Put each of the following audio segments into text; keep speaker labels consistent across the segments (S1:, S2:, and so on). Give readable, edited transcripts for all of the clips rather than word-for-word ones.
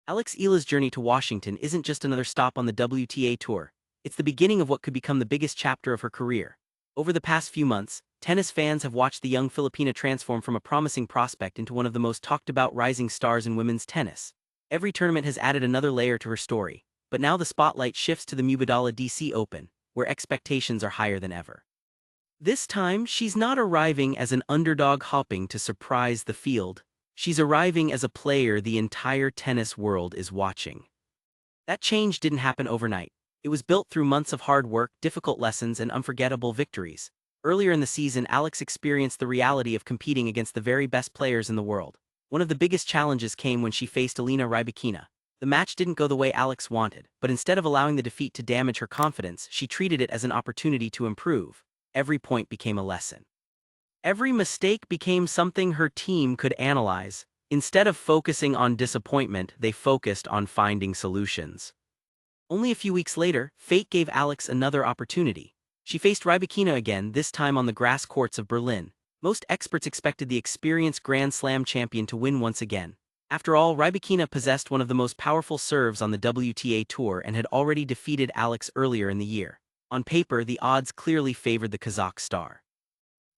S1: Alex Eala's journey to Washington isn't just another stop on the WTA Tour, it's the beginning of what could become the biggest chapter of her career. Over the past few months, tennis fans have watched the young Filipina transform from a promising prospect into one of the most talked-about rising stars in women's tennis. Every tournament has added another layer to her story, but now the spotlight shifts to the Mubadala DC Open, where expectations are higher than ever. This time, she's not arriving as an underdog hoping to surprise the field. She's arriving as a player the entire tennis world is watching. That change didn't happen overnight. It was built through months of hard work, difficult lessons, and unforgettable victories. Earlier in the season, Alex experienced the reality of competing against the very best players in the world. One of the biggest challenges came when she faced Elena Rybakina. The match didn't go the way Alex wanted, but instead of allowing the defeat to damage her confidence, she treated it as an opportunity to improve. Every point became a lesson. Every mistake became something her team could analyze. Instead of focusing on disappointment, they focused on finding solutions. Only a few weeks later, fate gave Alex another opportunity. She faced Rybakina again, this time on the grass courts of Berlin. Most experts expected the experienced Grand Slam champion to win once again. After all, Rybakina possessed one of the most powerful serves on the WTA Tour and had already defeated Alex earlier in the year. On paper, the odds clearly favored the Kazakh star.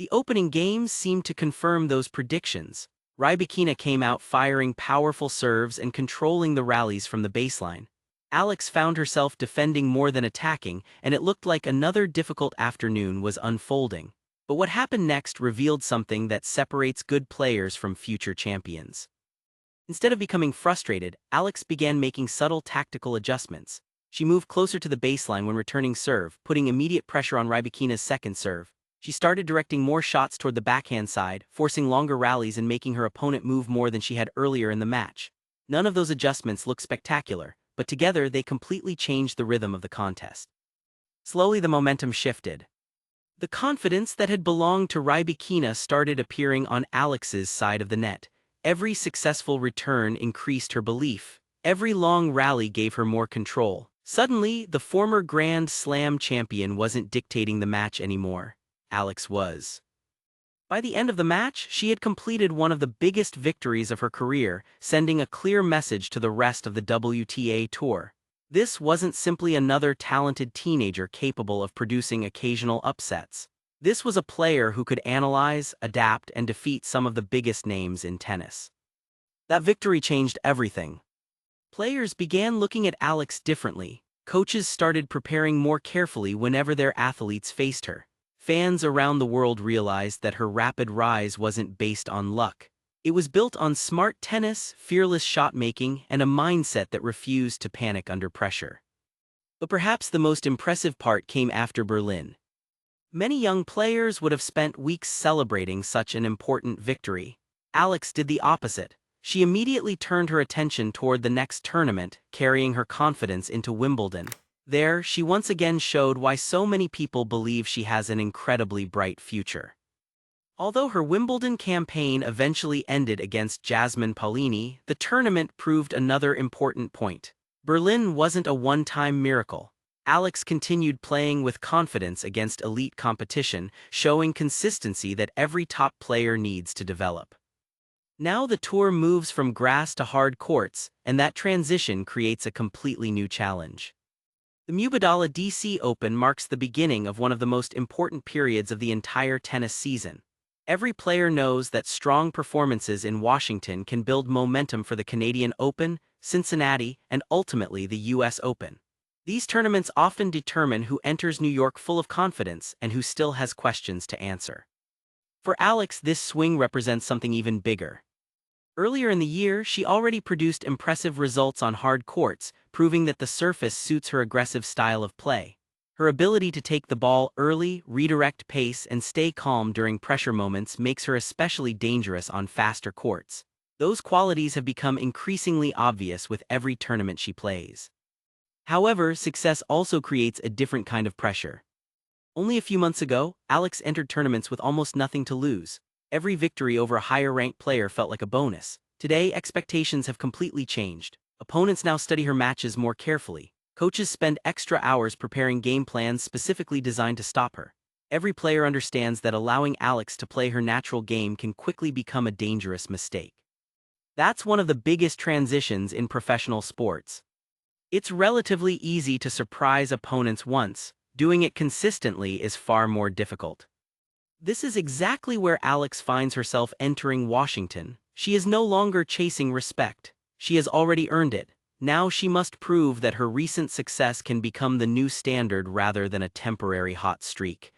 S1: The opening games seemed to confirm those predictions. Rybakina came out firing powerful serves and controlling the rallies from the baseline. Alex found herself defending more than attacking, and it looked like another difficult afternoon was unfolding. But what happened next revealed something that separates good players from future champions. Instead of becoming frustrated, Alex began making subtle tactical adjustments. She moved closer to the baseline when returning serve, putting immediate pressure on Rybakina's second serve. She started directing more shots toward the backhand side, forcing longer rallies and making her opponent move more than she had earlier in the match. None of those adjustments looked spectacular, but together they completely changed the rhythm of the contest. Slowly the momentum shifted. The confidence that had belonged to Rybakina started appearing on Alex's side of the net. Every successful return increased her belief. Every long rally gave her more control. Suddenly, the former Grand Slam champion wasn't dictating the match anymore. Alex was. By the end of the match, she had completed one of the biggest victories of her career, sending a clear message to the rest of the WTA Tour. This wasn't simply another talented teenager capable of producing occasional upsets. This was a player who could analyze, adapt, and defeat some of the biggest names in tennis. That victory changed everything. Players began looking at Alex differently. Coaches started preparing more carefully whenever their athletes faced her. Fans around the world realized that her rapid rise wasn't based on luck. It was built on smart tennis, fearless shot-making, and a mindset that refused to panic under pressure. But perhaps the most impressive part came after Berlin. Many young players would have spent weeks celebrating such an important victory. Alex did the opposite. She immediately turned her attention toward the next tournament, carrying her confidence into Wimbledon. There, she once again showed why so many people believe she has an incredibly bright future. Although her Wimbledon campaign eventually ended against Jasmine Paolini, the tournament proved another important point. Berlin wasn't a one-time miracle. Alex continued playing with confidence against elite competition, showing consistency that every top player needs to develop. Now the tour moves from grass to hard courts, and that transition creates a completely new challenge. The Mubadala DC Open marks the beginning of one of the most important periods of the entire tennis season. Every player knows that strong performances in Washington can build momentum for the Canadian Open, Cincinnati, and ultimately the US Open. These tournaments often determine who enters New York full of confidence and who still has questions to answer. For Alex, this swing represents something even bigger. Earlier in the year, she already produced impressive results on hard courts, proving that the surface suits her aggressive style of play. Her ability to take the ball early, redirect pace, and stay calm during pressure moments makes her especially dangerous on faster courts. Those qualities have become increasingly obvious with every tournament she plays. However, success also creates a different kind of pressure. Only a few months ago, Alex entered tournaments with almost nothing to lose. Every victory over a higher-ranked player felt like a bonus. Today, expectations have completely changed. Opponents now study her matches more carefully. Coaches spend extra hours preparing game plans specifically designed to stop her. Every player understands that allowing Alex to play her natural game can quickly become a dangerous mistake. That's one of the biggest transitions in professional sports. It's relatively easy to surprise opponents once. Doing it consistently is far more difficult. This is exactly where Alex finds herself entering Washington. She is no longer chasing respect. She has already earned it. Now she must prove that her recent success can become the new standard rather than a temporary hot streak.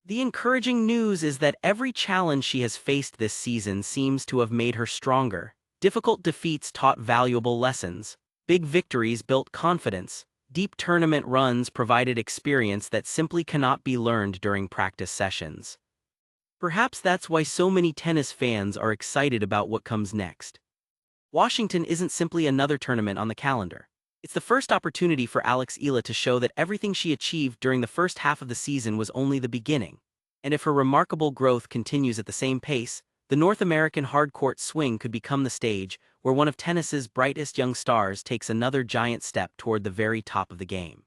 S1: The encouraging news is that every challenge she has faced this season seems to have made her stronger. Difficult defeats taught valuable lessons. Big victories built confidence. Deep tournament runs provided experience that simply cannot be learned during practice sessions. Perhaps that's why so many tennis fans are excited about what comes next. Washington isn't simply another tournament on the calendar. It's the first opportunity for Alex Eala to show that everything she achieved during the first half of the season was only the beginning. And if her remarkable growth continues at the same pace, the North American hardcourt swing could become the stage where one of tennis's brightest young stars takes another giant step toward the very top of the game.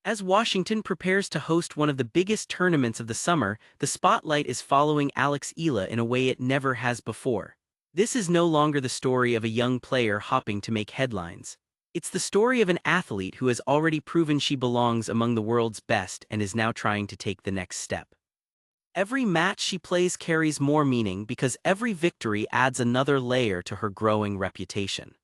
S1: As Washington prepares to host one of the biggest tournaments of the summer, the spotlight is following Alex Eala in a way it never has before. This is no longer the story of a young player hopping to make headlines. It's the story of an athlete who has already proven she belongs among the world's best and is now trying to take the next step. Every match she plays carries more meaning because every victory adds another layer to her growing reputation.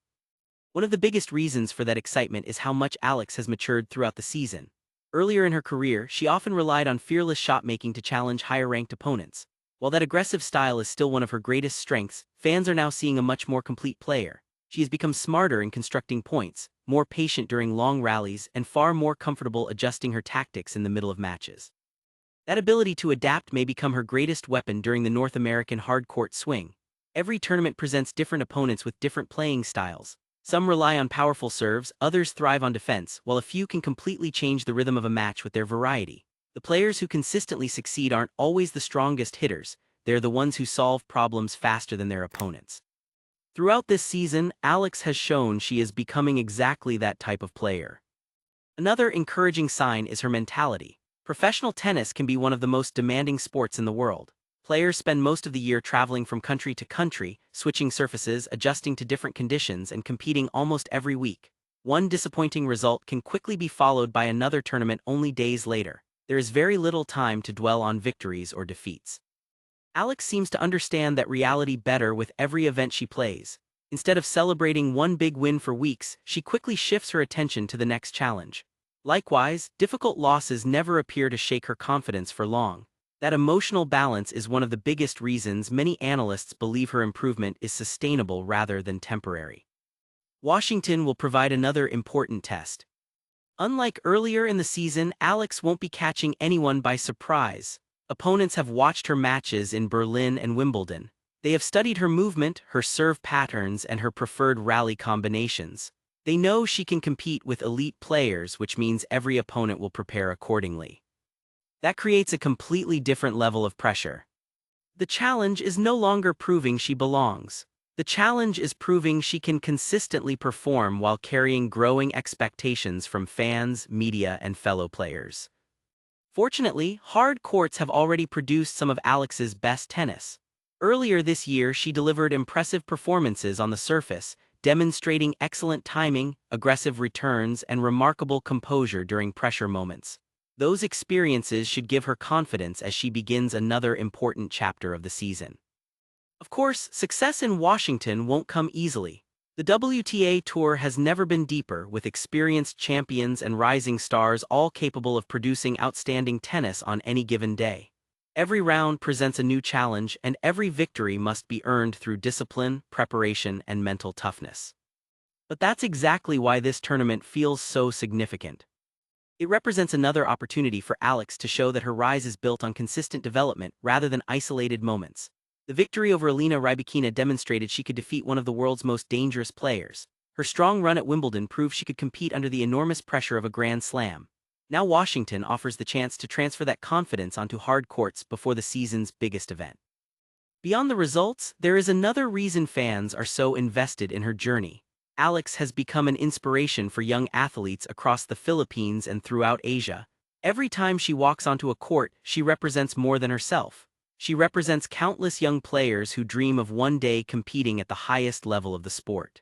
S1: One of the biggest reasons for that excitement is how much Alex has matured throughout the season. Earlier in her career, she often relied on fearless shot-making to challenge higher-ranked opponents. While that aggressive style is still one of her greatest strengths, fans are now seeing a much more complete player. She has become smarter in constructing points, more patient during long rallies, and far more comfortable adjusting her tactics in the middle of matches. That ability to adapt may become her greatest weapon during the North American hardcourt swing. Every tournament presents different opponents with different playing styles. Some rely on powerful serves, others thrive on defense, while a few can completely change the rhythm of a match with their variety. The players who consistently succeed aren't always the strongest hitters, they're the ones who solve problems faster than their opponents. Throughout this season, Alex has shown she is becoming exactly that type of player. Another encouraging sign is her mentality. Professional tennis can be one of the most demanding sports in the world. Players spend most of the year traveling from country to country, switching surfaces, adjusting to different conditions, and competing almost every week. One disappointing result can quickly be followed by another tournament only days later. There is very little time to dwell on victories or defeats. Alex seems to understand that reality better with every event she plays. Instead of celebrating one big win for weeks, she quickly shifts her attention to the next challenge. Likewise, difficult losses never appear to shake her confidence for long. That emotional balance is one of the biggest reasons many analysts believe her improvement is sustainable rather than temporary. Washington will provide another important test. Unlike earlier in the season, Alex won't be catching anyone by surprise. Opponents have watched her matches in Berlin and Wimbledon. They have studied her movement, her serve patterns, and her preferred rally combinations. They know she can compete with elite players, which means every opponent will prepare accordingly. That creates a completely different level of pressure. The challenge is no longer proving she belongs. The challenge is proving she can consistently perform while carrying growing expectations from fans, media, and fellow players. Fortunately, hard courts have already produced some of Alex's best tennis. Earlier this year, she delivered impressive performances on the surface, demonstrating excellent timing, aggressive returns, and remarkable composure during pressure moments. Those experiences should give her confidence as she begins another important chapter of the season. Of course, success in Washington won't come easily. The WTA Tour has never been deeper, with experienced champions and rising stars all capable of producing outstanding tennis on any given day. Every round presents a new challenge, and every victory must be earned through discipline, preparation, and mental toughness. But that's exactly why this tournament feels so significant. It represents another opportunity for Alex to show that her rise is built on consistent development rather than isolated moments. The victory over Elena Rybakina demonstrated she could defeat one of the world's most dangerous players. Her strong run at Wimbledon proved she could compete under the enormous pressure of a Grand Slam. Now Washington offers the chance to transfer that confidence onto hard courts before the season's biggest event. Beyond the results, there is another reason fans are so invested in her journey. Alex has become an inspiration for young athletes across the Philippines and throughout Asia. Every time she walks onto a court, she represents more than herself. She represents countless young players who dream of one day competing at the highest level of the sport.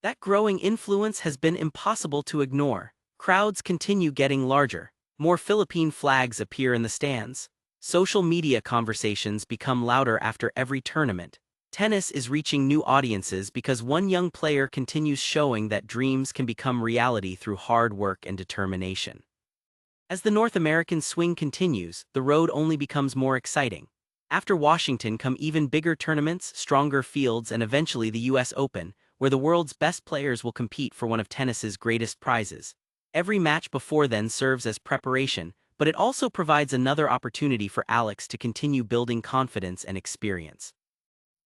S1: That growing influence has been impossible to ignore. Crowds continue getting larger. More Philippine flags appear in the stands. Social media conversations become louder after every tournament. Tennis is reaching new audiences because one young player continues showing that dreams can become reality through hard work and determination. As the North American swing continues, the road only becomes more exciting. After Washington come even bigger tournaments, stronger fields, and eventually the US Open, where the world's best players will compete for one of tennis's greatest prizes. Every match before then serves as preparation, but it also provides another opportunity for Alex to continue building confidence and experience.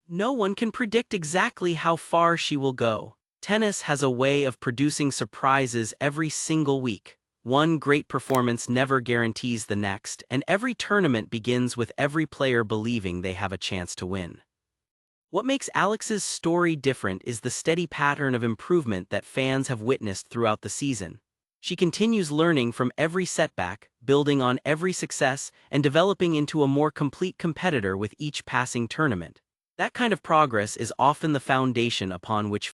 S1: No one can predict exactly how far she will go. Tennis has a way of producing surprises every single week. One great performance never guarantees the next, and every tournament begins with every player believing they have a chance to win. What makes Alex's story different is the steady pattern of improvement that fans have witnessed throughout the season. She continues learning from every setback, building on every success, and developing into a more complete competitor with each passing tournament. That kind of progress is often the foundation upon which